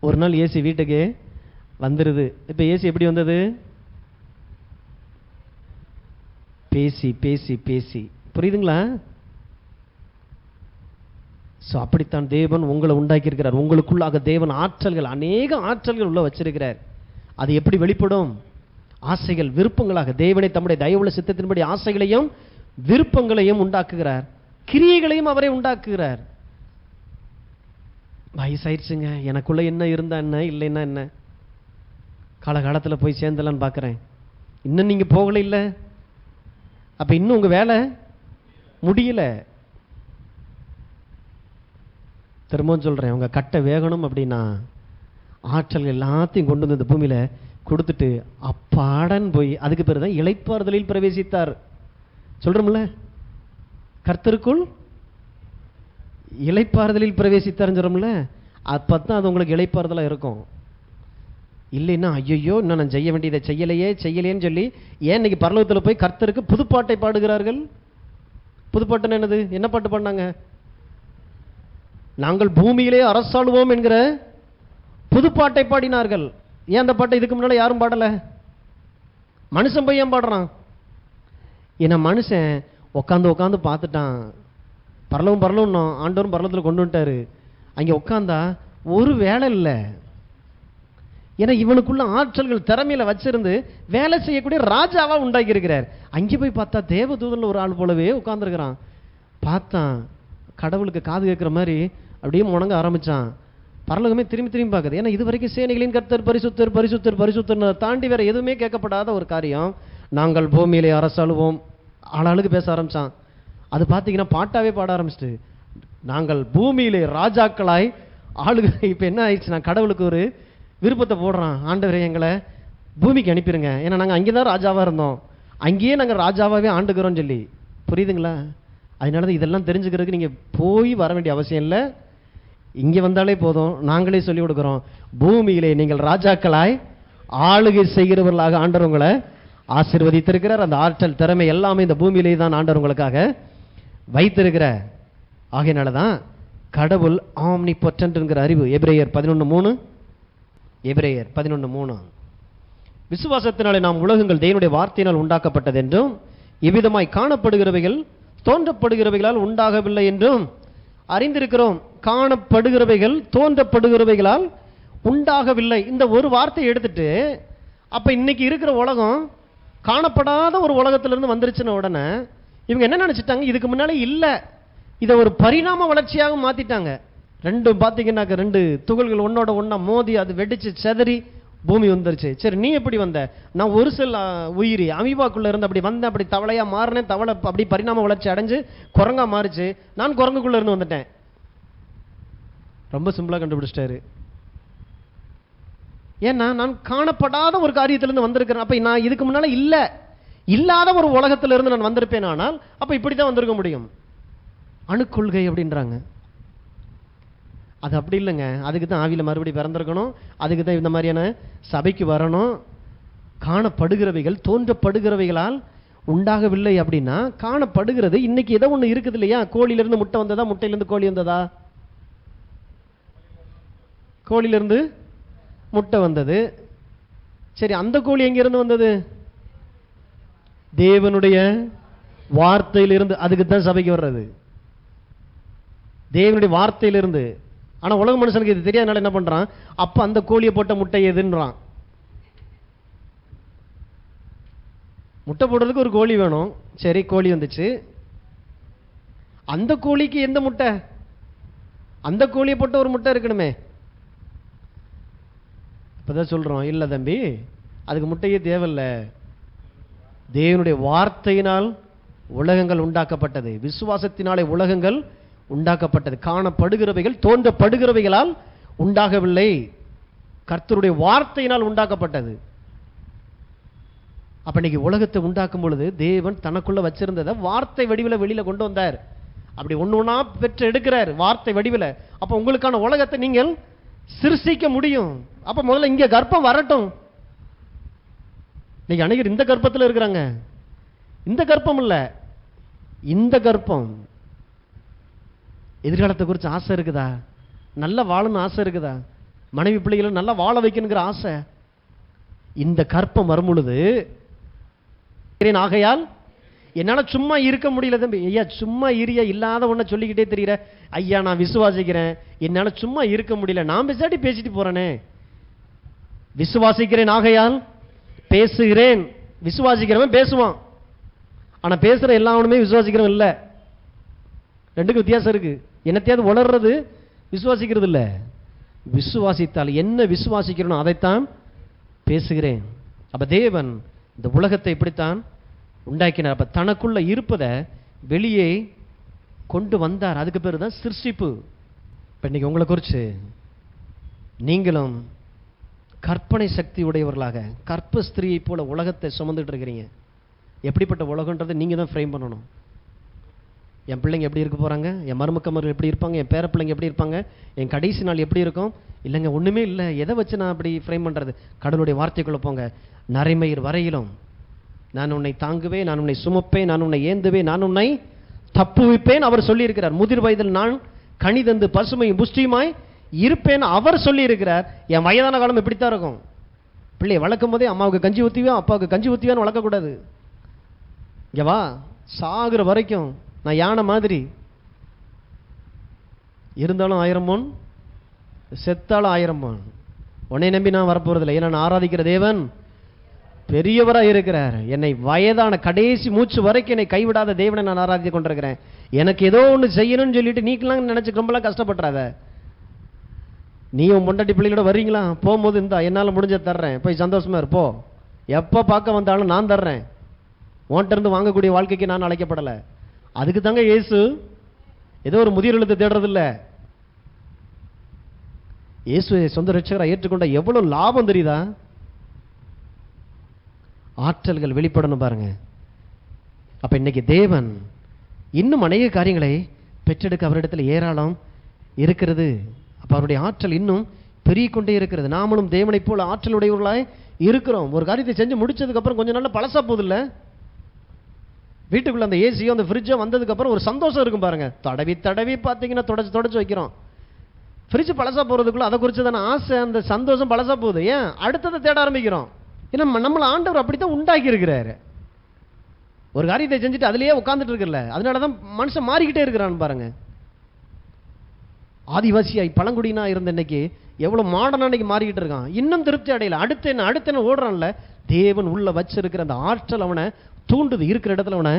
ஒரு நாள் ஏசி வீட்டுக்கு வந்துருது. இப்ப ஏசி எப்படி வந்தது? பேசி பேசி பேசி. புரியுதுங்களா? அப்படித்தான் தேவன் உங்களை உண்டாக்கி இருக்கிறார். உங்களுக்குள்ளாக தேவன் ஆற்றல்கள், அநேக ஆற்றல்கள் உள்ள வச்சிருக்கிறார். அது எப்படி வெளிப்படும்? ஆசைகள் விருப்பங்களாக. தேவனை தம்முடைய தயவுள்ள சித்தத்தின்படி ஆசைகளையும் விருப்பங்களையும் உண்டாக்குகிறார், கிரியைகளையும் அவரே உண்டாக்குகிறார். வயசாயிடுச்சுங்க, எனக்குள்ள என்ன இருந்தா என்ன, இல்லைன்னா என்ன, காலகாலத்தில் போய் சேர்ந்தலான்னு பார்க்குறேன். இன்னும் நீங்க போகல இல்லை, அப்ப இன்னும் உங்க வேலை முடியல. திரும்பவும் சொல்றேன், உங்க கட்டை வேகணும் அப்படின்னா ஆற்றல் எல்லாத்தையும் கொண்டு வந்து இந்த பூமியில கொடுத்துட்டு அப்பாடன் போய், அதுக்கு பேர் தான் இளைப்பாறுதலில் பிரவேசித்தார். சொல்றோம்ல, கர்த்தருக்குள் இளைப்பாறுதலில் பிரவேசித்தார்னு சொல்றோம்ல, அப்பதான் அது உங்களுக்கு இளைப்பாறுதலா இருக்கும். இல்லைன்னா ஐயோ இன்னும் நான் செய்ய வேண்டியதை செய்யலையேன்னு சொல்லி ஏன் இன்னைக்கு பரலோகத்தில் போய் கர்த்தருக்கு புதுப்பாட்டை பாடுகிறார்கள்? புதுப்பாட்டுன்னு என்னது? என்ன பாட்டு பாடினாங்க? நாங்கள் பூமியிலே அரசாளுவோம் என்கிற புதுப்பாட்டை பாடினார்கள். ஏன் அந்த பாட்டை இதுக்கு முன்னால யாரும் பாடல? மனுஷன் போய் ஏன் பாடுறான்? ஏன்னா மனுஷன் உட்காந்து பார்த்துட்டான். பரலவும் ஆண்டவரும் பரலத்தில் கொண்டு வந்துட்டாரு. அங்கே உட்காந்தா ஒரு வேலை இல்லை. ஏன்னா இவனுக்குள்ள ஆற்றல்கள் திறமையில வச்சிருந்து வேலை செய்யக்கூடிய ராஜாவா உண்டாக்கி இருக்கிறார். அங்கே போய் பார்த்தா தேவதூதன்ல ஒரு ஆள் போலவே உட்கார்ந்துருக்கிறான். பார்த்தான், கடவுளுக்கு காது கேட்கிற மாதிரி அப்படியே முணங்க ஆரம்பிச்சான். பரலோகமே திரும்பி திரும்பி பார்க்குது. ஏன்னா இது வரைக்கும் சேனைகளின் கர்த்தர் பரிசுத்தர் பரிசுத்தர் பரிசுத்தர் தாண்டி வேற எதுவுமே கேட்கப்படாத ஒரு காரியம். நாங்கள் பூமியிலே அரசாளுவோம், ஆளாளுக்கு பேச ஆரம்பிச்சான். அது பார்த்தீங்கன்னா பாட்டாவே பாட ஆரம்பிச்சிட்டு, நாங்கள் பூமியிலே ராஜாக்களாய் ஆளுக. இப்போ என்ன ஆயிடுச்சு, நான் கடவுளுக்கு ஒரு விருப்பத்தை போடுறான், ஆண்டவரே எங்களை பூமிக்கு அனுப்பிடுங்க, ஏன்னா நாங்கள் அங்கே தான் ராஜாவாக இருந்தோம், அங்கேயே நாங்கள் ராஜாவாகவே ஆண்டுக்கிறோம்னு சொல்லி. புரியுதுங்களா? அதனால தான் இதெல்லாம் தெரிஞ்சுக்கிறதுக்கு நீங்கள் போய் வர வேண்டிய அவசியம் இல்லை, இங்கே வந்தாலே போதும். நாங்களே சொல்லி கொடுக்குறோம், பூமியிலே நீங்கள் ராஜாக்களாய் ஆளுகை செய்கிறவர்களாக ஆண்டவர் உங்களை ஆசீர்வதித்திருக்கிறார். அந்த ஆற்றல் திறமை எல்லாமே இந்த பூமியிலே தான் ஆண்டவர் உங்களுக்காக வைத்திருக்கிறார். ஆகையினால தான் கடவுள் ஆம்னி பொட்டன்ட்ங்கிற அறிவு. எபிரேயர் 11:3, எபிரேயர் 11:3, விசுவாசத்தினாலே நாம் உலகங்கள் தேவனுடைய வார்த்தையினால் உண்டாக்கப்பட்டது என்றும் இவ்விதமாய் காணப்படுகிறவைகள் தோன்றப்படுகிறவைகளால் உண்டாகவில்லை என்றும் அறிந்திருக்கிறோம். காணப்படுகிறவைகள் தோன்றப்படுகிறவைகளால் உண்டாகவில்லை. இந்த ஒரு வார்த்தையை எடுத்துட்டு அப்ப இன்னைக்கு இருக்கிற உலகம் காணப்படாத ஒரு உலகத்திலிருந்து வந்துருச்சுன்னு உடனே இவங்க என்ன நினைச்சிட்டாங்க, இதுக்கு முன்னாலே இல்ல, இதை ஒரு பரிணாம வளர்ச்சியாக மாத்திட்டாங்க. ரெண்டும் பார்த்தீங்கன்னாக்க ரெண்டு துகள்கள் ஒன்னோட ஒன்னா மோதி அது வெடிச்சு செதறி பூமி வந்துருச்சு. சரி, நீ எப்படி வந்த? நான் ஒரு செல் உயிரி அமீபாக்குள்ள இருந்து அப்படி வந்தேன், அப்படி தவளையா மாறினேன், தவளை அப்படி பரிணாம வளர்ச்சி அடைஞ்சு குரங்கா மாறிச்சு, நான் குரங்குக்குள்ள இருந்து வந்துட்டேன். ரொம்ப சிம்பிளா கண்டுபிடிச்சிட்டாரு. ஏன்னா நான் காணப்படாத ஒரு காரியத்திலிருந்து வந்திருக்கிறேன். அப்ப நான் இதுக்கு முன்னால இல்லாத ஒரு உலகத்திலிருந்து நான் வந்திருப்பேன். ஆனால் அப்ப இப்படித்தான் வந்திருக்க முடியும். அணுக்கொள்கை அப்படின்றாங்க. அது அப்படி இல்லைங்க. அதுக்கு தான் ஆவியில மறுபடியும் பிறந்திருக்கணும். அதுக்கு தான் இந்த மாதிரியான சபைக்கு வரணும். காணப்படுகிறவைகள் தோன்றப்படுகிறவைகளால் உண்டாகவில்லை அப்படின்னா காணப்படுகிறது. இன்னைக்கு ஏதோ ஒண்ணு இருக்குது இல்லையா? கோழியிலிருந்து முட்டை வந்ததா, முட்டையிலிருந்து கோழி வந்ததா? கோழியிலிருந்து முட்டை வந்தது. சரி, அந்த கோழி எங்கிருந்து வந்தது? தேவனுடைய வார்த்தையிலிருந்து. அதுக்கு தான் சபைக்கு வர்றது, தேவனுடைய வார்த்தையிலிருந்து. ஆனா உலக மனுஷனுக்கு இது தெரியாதனால என்ன பண்றான், அப்ப அந்த கோழியை போட்ட முட்டை எதுன்றான். முட்டை போடுறதுக்கு ஒரு கோழி வேணும். சரி, கோழி வந்துச்சு. அந்த கோழிக்கு எந்த முட்டை? அந்த கோழியை போட்ட ஒரு முட்டை இருக்கணுமே. இப்பதான் சொல்றோம், இல்ல தம்பி, அதுக்கு முட்டையே தேவையில்ல. தேவனுடைய வார்த்தையினால் உலகங்கள் உண்டாக்கப்பட்டது, விசுவாசத்தினாலே உலகங்கள் உண்டாக்கப்பட்டது. காணப்படுகிறவைகள் தோன்றப்படுகிறவைகளால் உண்டாகவில்லை, கர்த்தருடைய வார்த்தையினால் உண்டாக்கப்பட்டது. அப்ப இன்னைக்கு உலகத்தை உண்டாக்கும் பொழுது தேவன் தனக்குள்ள வச்சிருந்ததை வார்த்தை வடிவில் வெளியில கொண்டு வந்தார். அப்படி ஒண்ணு ஒண்ணா பெற்று எடுக்கிறார் வார்த்தை வடிவில். அப்ப உங்களுக்கான உலகத்தை நீங்கள் சிருஷ்டிக்க முடியும். அப்ப முதல்ல இங்க கர்ப்பம் வரட்டும். இன்னைக்கு அநேகர் இந்த கர்ப்பத்தில் இருக்கிறாங்க. இந்த கர்ப்பம் இல்ல, இந்த கர்ப்பம். எதிர்காலத்தை குறித்து ஆசை இருக்குதா? நல்லா வாழணும் ஆசை இருக்குதா? மனைவி பிள்ளைகளை நல்லா வாழ வைக்கணுங்கிற ஆசை. இந்த கர்ப்பம் வரும் பொழுது ஆகையால் என்னால சும்மா இருக்க முடியல தம்பி. ஐயா சும்மா இரியா, இல்லாத ஒன்ன சொல்லிக்கிட்டே தெரியுற. ஐயா நான் விசுவாசிக்கிறேன், என்னால சும்மா இருக்க முடியல, நான் பேசாட்டி பேசிட்டு போறேனே. விசுவாசிக்கிறேன் ஆகையால் பேசுகிறேன். விசுவாசிக்கிறவன் பேசுவான். ஆனா பேசுற எல்லாவனுமே விசுவாசிக்கிறவன் இல்ல. ரெண்டுக்கும் வித்தியாசம் இருக்கு. என்னத்தையாவது உணர்றது விசுவாசிக்கிறது இல்ல. விசுவாசித்தால் என்ன விசுவாசிக்கிறோம் அதைத்தான் பேசுகிறேன். அப்ப தேவன் இந்த உலகத்தை இப்படித்தான் உண்டாக்கினார். அப்ப தனக்குள்ள இருப்பதை வெளியே கொண்டு வந்தார். அதுக்கு பேரு தான் சிருஷ்டிப்பு. இப்ப இன்னைக்கு உங்களை குறிச்சு நீங்களும் கற்பனை சக்தி உடையவர்களாக கற்ப ஸ்திரியை போல உலகத்தை சுமந்துட்டு இருக்கிறீங்க. எப்படிப்பட்ட உலகன்றதை நீங்க தான் ஃப்ரேம் பண்ணணும். என் பிள்ளைங்க எப்படி இருக்க போறாங்க, என் மருமக்கமர்கள் எப்படி இருப்பாங்க, என் பேர பிள்ளைங்க எப்படி இருப்பாங்க, என் கடைசி நாள் எப்படி இருக்கும்? இல்லைங்க, ஒண்ணுமே இல்லை. எதை வச்சு நான் அப்படி ஃப்ரேம் பண்றது? கடவுளுடைய வார்த்தைக்குள்ள போங்க. நரைமயிர் வரையிலும் நான் உன்னை தாங்குவேன், நான் உன்னை சுமப்பேன், நான் உன்னை ஏந்துவேன், நான் உன்னை தப்புவிப்பேன் அவர் சொல்லி இருக்கிறார். முதிர் வயதில் நான் கனிதந்து பசுமையும் புஷ்டியுமாய் இருப்பேன் அவர் சொல்லி இருக்கிறார். என் வயதான காலம் எப்படித்தான் இருக்கும்? பிள்ளையை வளர்க்கும் போதே அம்மாவுக்கு கஞ்சி ஊத்திவேன், அப்பாவுக்கு கஞ்சி ஊத்திவேன்னு வளர்க்கக்கூடாது. இங்க வா, சாகுற வரைக்கும் நான் யானை மாதிரி இருந்தாலும் 1000 பொன், செத்தாலும் 1000 பொன். உன்னை நம்பி நான் வரப்போறதில்லை. ஏன்னா நான் ஆராதிக்கிற தேவன் பெரியவராக இருக்கிறார். என்னை வயதான கடைசி மூச்சு வரைக்கும் என்னை கைவிடாத தேவனை நான் ஆராதித்து கொண்டிருக்கிறேன். எனக்கு ஏதோ ஒன்று செய்யணும்னு சொல்லிட்டு நீக்கெல்லாம் நினைச்சு ரொம்பலாம் கஷ்டப்படுறாத. நீ உன் பொண்டாட்டி பிள்ளைகளோட வர்றீங்களா? போகும்போது இருந்தா என்னால் முடிஞ்ச தர்றேன், போய் சந்தோஷமா இருப்போ. எப்போ பார்க்க வந்தாலும் நான் தர்றேன். உன்கிட்ட இருந்து வாங்கக்கூடிய வாழ்க்கைக்கு நான் அழைக்கப்படலை. அதுக்கு தாங்க இயேசு ஏதோ ஒரு முதிர் எழுத்து தேடுறது இல்லை. இயேசுவை சொந்த ரட்சகராக ஏற்றுக்கொண்ட எவ்வளவு லாபம் தெரியுதா? ஆற்றல்கள் வெளிப்படணும் பாருங்க. அப்ப இன்னைக்கு தேவன் இன்னும் அநேக காரியங்களை பெற்றெடுக்க அவரிடத்தில் ஏராளம் இருக்கிறது. அப்ப அவருடைய ஆற்றல் இன்னும் பெருகிக் கொண்டே இருக்கிறது. நாமளும் தேவனை போல ஆற்றல் உடையவர்களாய் இருக்கிறோம். ஒரு காரியத்தை செஞ்சு முடிச்சதுக்கு அப்புறம் கொஞ்சம் நாள் பழசா போகுது இல்ல? வீட்டுக்குள்ள அந்த ஏசியோ அந்த ஃப்ரிட்ஜோ வந்ததுக்கு அப்புறம் ஒரு சந்தோஷம் இருக்கும் பாருங்க. தடவி தடவி பார்த்தீங்கன்னா தொடச்சு வைக்கிறோம். ஃப்ரிட்ஜ் பழசா போறதுக்குள்ள அதை குறித்து தானே ஆசை, அந்த சந்தோஷம் பழசா போகுது. ஏன் அடுத்ததை தேட ஆரம்பிக்கிறோம். ஏன்னா நம்மள ஆண்டவர் அப்படித்தான் உண்டாக்கி இருக்கிறாரு. ஒரு காரியத்தை செஞ்சுட்டு அதுலயே உட்கார்ந்துட்டு இருக்குல்ல, அதனாலதான் மனுஷன் மாறிக்கிட்டே இருக்கிறான்னு பாருங்க. ஆதிவாசியாய் பழங்குடியினா இருந்த இன்னைக்கு எவ்வளோ மாடர்னா இன்னைக்கு மாறிக்கிட்டு இருக்கான், இன்னும் திருப்தி அடையல. அடுத்து என்ன ஓடுறான்ல. தேவன் உள்ள வச்சிருக்கிற அந்த ஆற்றல் அவனை தூண்டுது, இருக்கிற இடத்துல அவனை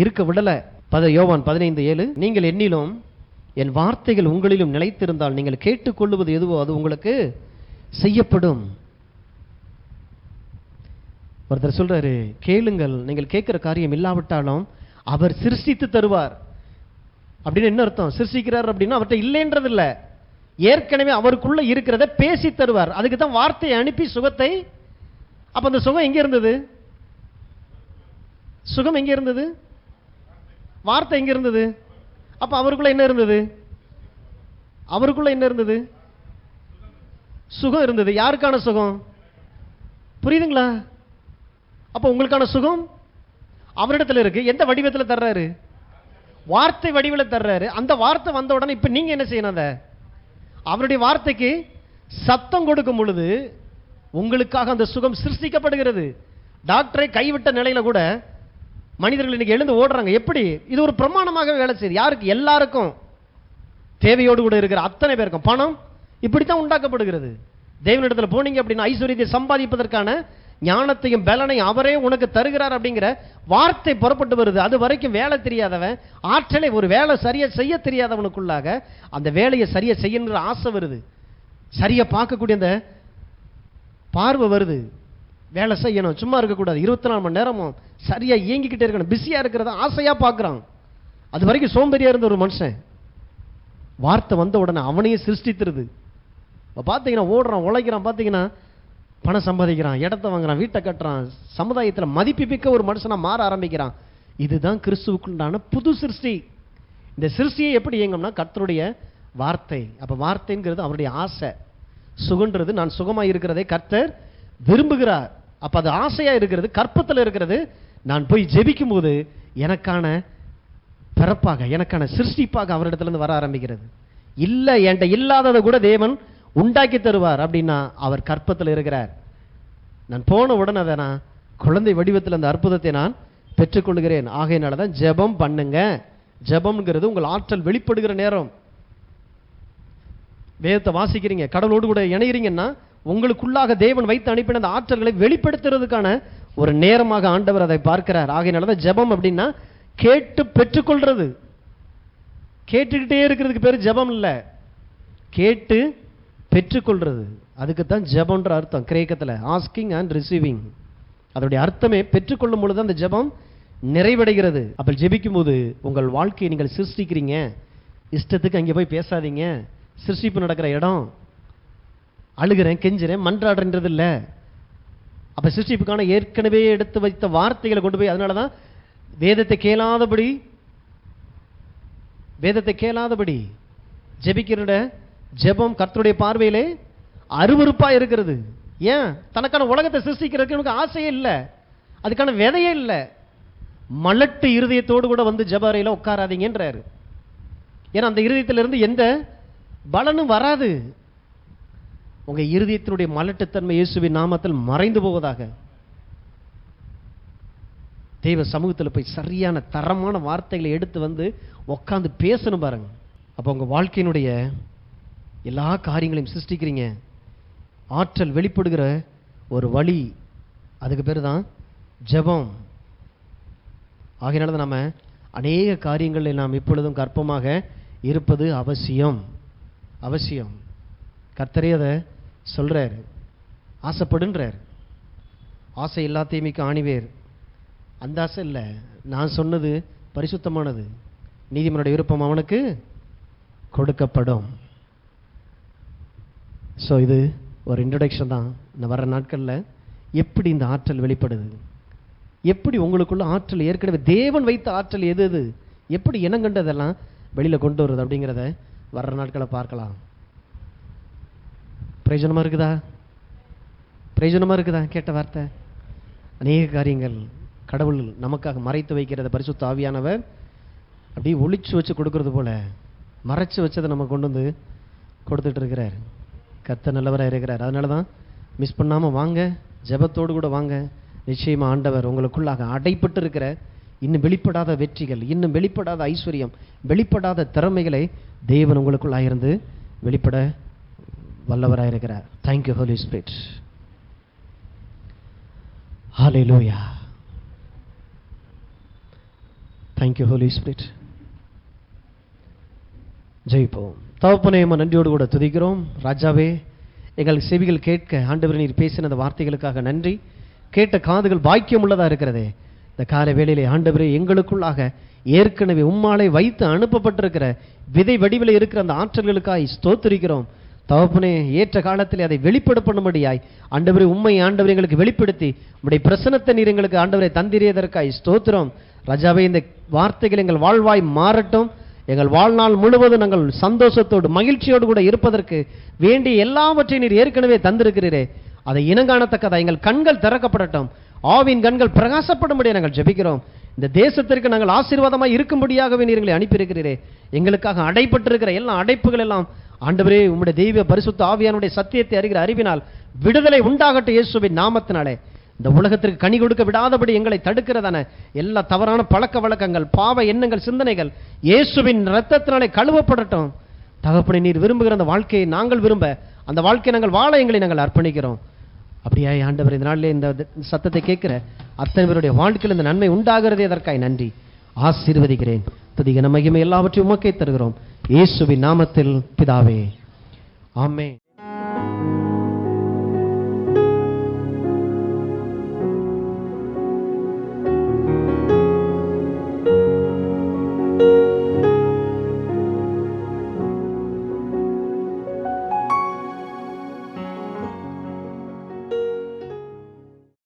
இருக்க விடலை. யோவான் 15:7, நீங்கள் என்னிலும் என் வார்த்தைகள் உங்களிலும் நிலைத்திருந்தால் நீங்கள் கேட்டுக்கொள்வது எதுவோ அது உங்களுக்கு செய்யப்படும். ஒருத்தர் சொல்றாரு, கேளுங்கள், நீங்கள் கேட்கிற காரியம் இல்லாவிட்டாலும் அவர் சிருஷ்டித்து தருவார். அப்படின்னு என்ன அர்த்தம்? சிருஷ்டிக்கிறார் அப்படின்னா அவர்கிட்ட இல்லைன்றது இல்லை, ஏற்கனவே அவருக்குள்ள இருக்கிறத பேசி தருவார். அதுக்கு தான் வார்த்தையை அனுப்பி சுகத்தை. அப்ப அந்த சுகம் எங்க இருந்தது? சுகம் எங்க இருந்தது? வார்த்தை எங்க இருந்தது? அப்ப அவருக்குள்ள என்ன இருந்தது? அவருக்குள்ள என்ன இருந்தது? சுகம் இருந்தது. யாருக்கான சுகம்? புரியுதுங்களா? அப்ப உங்களுக்கான சுகம் அவரிடத்துல இருக்கு. எந்த வடிவத்தில் தர்றாரு? வார்த்தை வடிவில் தர்றாரு. அந்த வார்த்தை வந்த உடனே இப்ப நீங்க என்ன செய்யணும்? அதை அவருடைய வார்த்தைக்கு சத்தம் கொடுக்கும் பொழுது உங்களுக்காக அந்த சுகம் சிருஷ்டிக்கப்படுகிறது. டாக்டரை கைவிட்ட நிலையில கூட மனிதர்கள் இன்னைக்கு எழுந்து ஓடுறாங்க. எப்படி? இது ஒரு பிரமாணமாக வேலை செய்யுது. யாருக்கு? எல்லாருக்கும், தேவையோடு கூட இருக்கிற அத்தனை பேருக்கும். பணம் இப்படித்தான் உண்டாக்கப்படுகிறது. தேவனிடத்தில் போனீங்க அப்படின்னா ஐஸ்வர்யத்தை சம்பாதிப்பதற்கான ஞானத்தையும் பலனையும் அவரே உனக்கு தருகிறார் அப்படிங்கிற வார்த்தை புறப்பட்டு வருது. அது வரைக்கும் வேலை தெரியாதவன், ஆற்றலை ஒரு வேலை சரியா செய்ய தெரியாதவனுக்குள்ளாக அந்த வேலையை சரியா செய்யணுன்ற ஆசை வருது, சரியா பார்க்கக்கூடிய அந்த பார்வை வருது. வேலை செய்யணும், சும்மா இருக்கக்கூடாது, 24 மணி நேரமும் சரியா இயங்கிக்கிட்டே இருக்கணும், பிஸியா இருக்கிறத ஆசையா பார்க்குறான். அது வரைக்கும் சோம்பேறியா இருந்த ஒரு மனுஷன் வார்த்தை வந்த உடனே அவனையே சிருஷ்டித்துருது. இப்போ பார்த்தீங்கன்னா ஓடுறான், உழைக்கிறான், பார்த்தீங்கன்னா பணம் சம்பாதிக்கிறான், இடத்த வாங்குறான், வீட்டை கட்டுறான், சமுதாயத்தில் மதிப்புமிக்க ஒரு மனுஷனா மாற ஆரம்பிக்கிறான். இதுதான் கிறிஸ்துவுக்குண்டான புது சிருஷ்டி. இந்த சிருஷ்டியை எப்படி இயங்கும்னா கர்த்தருடைய வார்த்தை. அப்ப வார்த்தைங்கிறது அவருடைய ஆசை. சுகன்றது நான் சுகமாக இருக்கிறதை கர்த்தர் விரும்புகிறார். அப்ப அது ஆசையா இருக்கிறது, கற்பத்தில் இருக்கிறது. நான் போய் ஜெபிக்கும் போது எனக்கான பிறப்பாக, எனக்கான சிருஷ்டிப்பாக அவரிடத்திலிருந்து வர ஆரம்பிக்கிறது. இல்லை, என்கிட்ட இல்லாததை கூட தேவன் உண்டாக்கி தருவார். அப்படின்னா அவர் கற்பத்தில் இருக்கிறார். நான் போன உடனே அதை நான் குழந்தை வடிவத்தில் அந்த அற்புதத்தை நான் பெற்றுக்கொள்கிறேன். ஆகையினால தான் ஜெபம் பண்ணுங்க. ஜெபம்ங்கிறது உங்கள் ஆற்றல் வெளிப்படுகிற நேரம். வேதத்தை வாசிக்கிறீங்க, கடவுளோடு கூட இணைகிறீங்கன்னா உங்களுக்குள்ளாக தேவன் வைத்து அனுப்பின அந்த ஆற்றல்களை வெளிப்படுத்துறதுக்கான ஒரு நேரமாக ஆண்டவர் அதை பார்க்கிறார். ஆகையினால தான் ஜெபம் அப்படின்னா கேட்டு பெற்றுக்கொள்றது. கேட்டுக்கிட்டே இருக்கிறதுக்கு பேர் ஜெபம் இல்லை, கேட்டு பெற்றுக்கொள்றது. அதுக்கு தான் ஜெபம்ன்ற அர்த்தம் கிரேக்கத்தில், ஆஸ்கிங் அண்ட் ரிசீவிங். அதோடைய அர்த்தமே பெற்றுக்கொள்ளும் பொழுது அந்த ஜெபம் நிறைவடைகிறது. அப்போ ஜெபிக்கும் போது உங்கள் வாழ்க்கையை நீங்கள் சிருஷ்டிக்கிறீங்க. இஷ்டத்துக்கு அங்கே போய் பேசாதீங்க. சிருஷ்டிப்பு நடக்கிற இடம். அழுகிறேன், கெஞ்சுறேன், மன்றாடுன்றது இல்லை. அப்போ சிருஷ்டிப்புக்கான ஏற்கனவே எடுத்து வைத்த வார்த்தைகளை கொண்டு போய், அதனால தான் வேதத்தை கேளாதபடி ஜெபிக்கிற ஜெபம் கர்த்தருடைய பார்வையிலே அருவருப்பா இருக்கிறது. ஏன்? தனக்கான உலகத்தை சிருஷ்டிக்கிறதுக்கு எனக்கு ஆசையே இல்லை, அதுக்கான விதையே இல்லை. மலட்டு இருதயத்தோடு கூட வந்து ஜெப அறையில உட்காராதீங்கன்றாரு. ஏன்னா அந்த இருதயத்திலிருந்து எந்த பலனும் வராது. உங்க இருதயத்தினுடைய மலட்டுத்தன்மை இயேசுவின் நாமத்தில் மறைந்து போவதாக. தெய்வ சமூகத்தில் போய் சரியான தரமான வார்த்தைகளை எடுத்து வந்து உட்காந்து பேசணும் பாருங்க. அப்போ உங்க வாழ்க்கையினுடைய எல்லா காரியங்களையும் சிருஷ்டிக்கிறீங்க. ஆற்றல் வெளிப்படுகிற ஒரு வழி, அதுக்கு பேர் தான் ஜெபம். ஆகையினால நம்ம அநேக காரியங்களில் நாம் இப்பொழுதும் கற்பமாக இருப்பது அவசியம். கர்த்தரே அதை சொல்றாரு, ஆசைப்படுன்றார். ஆசை எல்லாத்தையும் மிக்க ஆணிவேர். அந்த ஆசை இல்லை, நான் சொன்னது பரிசுத்தமானது. நீதிமனுடைய விருப்பம் அவனுக்கு கொடுக்கப்படும். ஸோ இது ஒரு இன்ட்ரடக்ஷன் தான். இந்த வர்ற நாட்களில் எப்படி இந்த ஆற்றல் வெளிப்படுது, எப்படி உங்களுக்குள்ள ஆற்றல், ஏற்கனவே தேவன் வைத்த ஆற்றல் எது எது, எப்படி இனங்கண்டதெல்லாம் வெளியில் கொண்டு வருது அப்படிங்கிறத வர்ற நாட்களை பார்க்கலாம். பிரயோஜனமாக இருக்குதா கேட்ட வார்த்தை? அநேக காரியங்கள் கடவுள் நமக்காக மறைத்து வைக்கிறத பரிசுத்த ஆவியானவர் அப்படியே ஒளிச்சு வச்சு கொடுக்கறது போல மறைச்சு வச்சதை நம்ம கொண்டு வந்து கொடுத்துட்டு இருக்கிறார். கர்த்தர் நல்லவராக இருக்கிறார். அதனால தான் மிஸ் பண்ணாமல் வாங்க, ஜெபத்தோடு கூட வாங்க. நிச்சயமா ஆண்டவர் உங்களுக்குள்ளாக அடைப்பட்டு இருக்கிற இன்னும் வெளிப்படாத வெற்றிகள், இன்னும் வெளிப்படாத ஐஸ்வர்யம், வெளிப்படாத திறமைகளை தேவன் உங்களுக்குள்ளாக இருந்து வெளிப்பட வல்லவராயிருக்கிறார். Thank you Holy Spirit. Hallelujah. Thank you Holy Spirit. ஜெயிப்போம். தகப்பனே, நன்றியோடு கூட துதிக்கிறோம். ராஜாவே, எங்கள் செவிகள் கேட்க ஆண்டவரே நீர் பேசின அந்த வார்த்தைகளுக்காக நன்றி. கேட்ட காதுகள் பாக்கியம் உள்ளதா இருக்கிறதே. இந்த கால வேளையிலே ஆண்டவரே, எங்களுக்குள்ளாக ஏற்கனவே உம்மாலை வைத்து அனுப்பப்பட்டிருக்கிற விதை வடிவில் இருக்கிற அந்த ஆற்றல்களுக்காய் ஸ்தோத்திரிக்கிறோம். தகப்பனே, ஏற்ற காலத்தில் அதை வெளிப்பட பண்ணும்படியாய் ஆண்டவரே உம்மை ஆண்டவரே எங்களுக்கு வெளிப்படுத்தி உம்முடைய பிரசன்னத்தை நீர் எங்களுக்கு ஆண்டவரை தந்திரியதற்காய் ஸ்தோத்திரம். ராஜாவே, இந்த வார்த்தைகள் எங்கள் வாழ்வாய் மாறட்டும். எங்கள் வாழ்நாள் முழுவதும் நாங்கள் சந்தோஷத்தோடு மகிழ்ச்சியோடு கூட இருப்பதற்கு வேண்டிய எல்லாவற்றையும் நீர் ஏற்கனவே தந்திருக்கிறீரே. அதை இனங்காணத்தக்கதா எங்கள் கண்கள் திறக்கப்படட்டும். ஆவின் கண்கள் பிரகாசப்படும்படியாக நாங்கள் ஜெபிக்கிறோம். இந்த தேசத்திற்கு நாங்கள் ஆசீர்வாதமாக இருக்கும்படியாகவே நீர் எங்களை அனுப்பியிருக்கிறீரே. எங்களுக்காக அடைப்பட்டிருக்கிற எல்லா அடைப்புகள் எல்லாம் ஆண்டவரே உம்முடைய தெய்வ பரிசுத்த ஆவியானுடைய சத்தியத்தை அறிகிற அறிவினால் விடுதலை உண்டாகட்டும் இயேசுவின் நாமத்தினாலே. இந்த உலகத்திற்கு கனி கொடுக்க விடாதபடி எங்களை தடுக்கிறதான எல்லா தவறான பழக்க வழக்கங்கள், பாவ எண்ணங்கள், சிந்தனைகள் இயேசுவின் இரத்தத்தினாலே கழுவப்படட்டும். தகப்பனை நீர் விரும்புகிற அந்த வாழ்க்கையை நாங்கள் விரும்ப, அந்த வாழ்க்கையை நாங்கள் வாழ எங்களை நாங்கள் அர்ப்பணிக்கிறோம். அப்படியே ஆண்டவர், இந்த நாளிலே இந்த சத்தத்தை கேட்கிற அத்தனை பேருடைய வாழ்க்கையில் இந்த நன்மை உண்டாகிறதே, அதற்காய் நன்றி. ஆசீர்வதிக்கிறேன். துதிகன மகிமை எல்லாவற்றையும் உமக்கே தருகிறோம் இயேசுவின் நாமத்தில் பிதாவே, ஆமென்.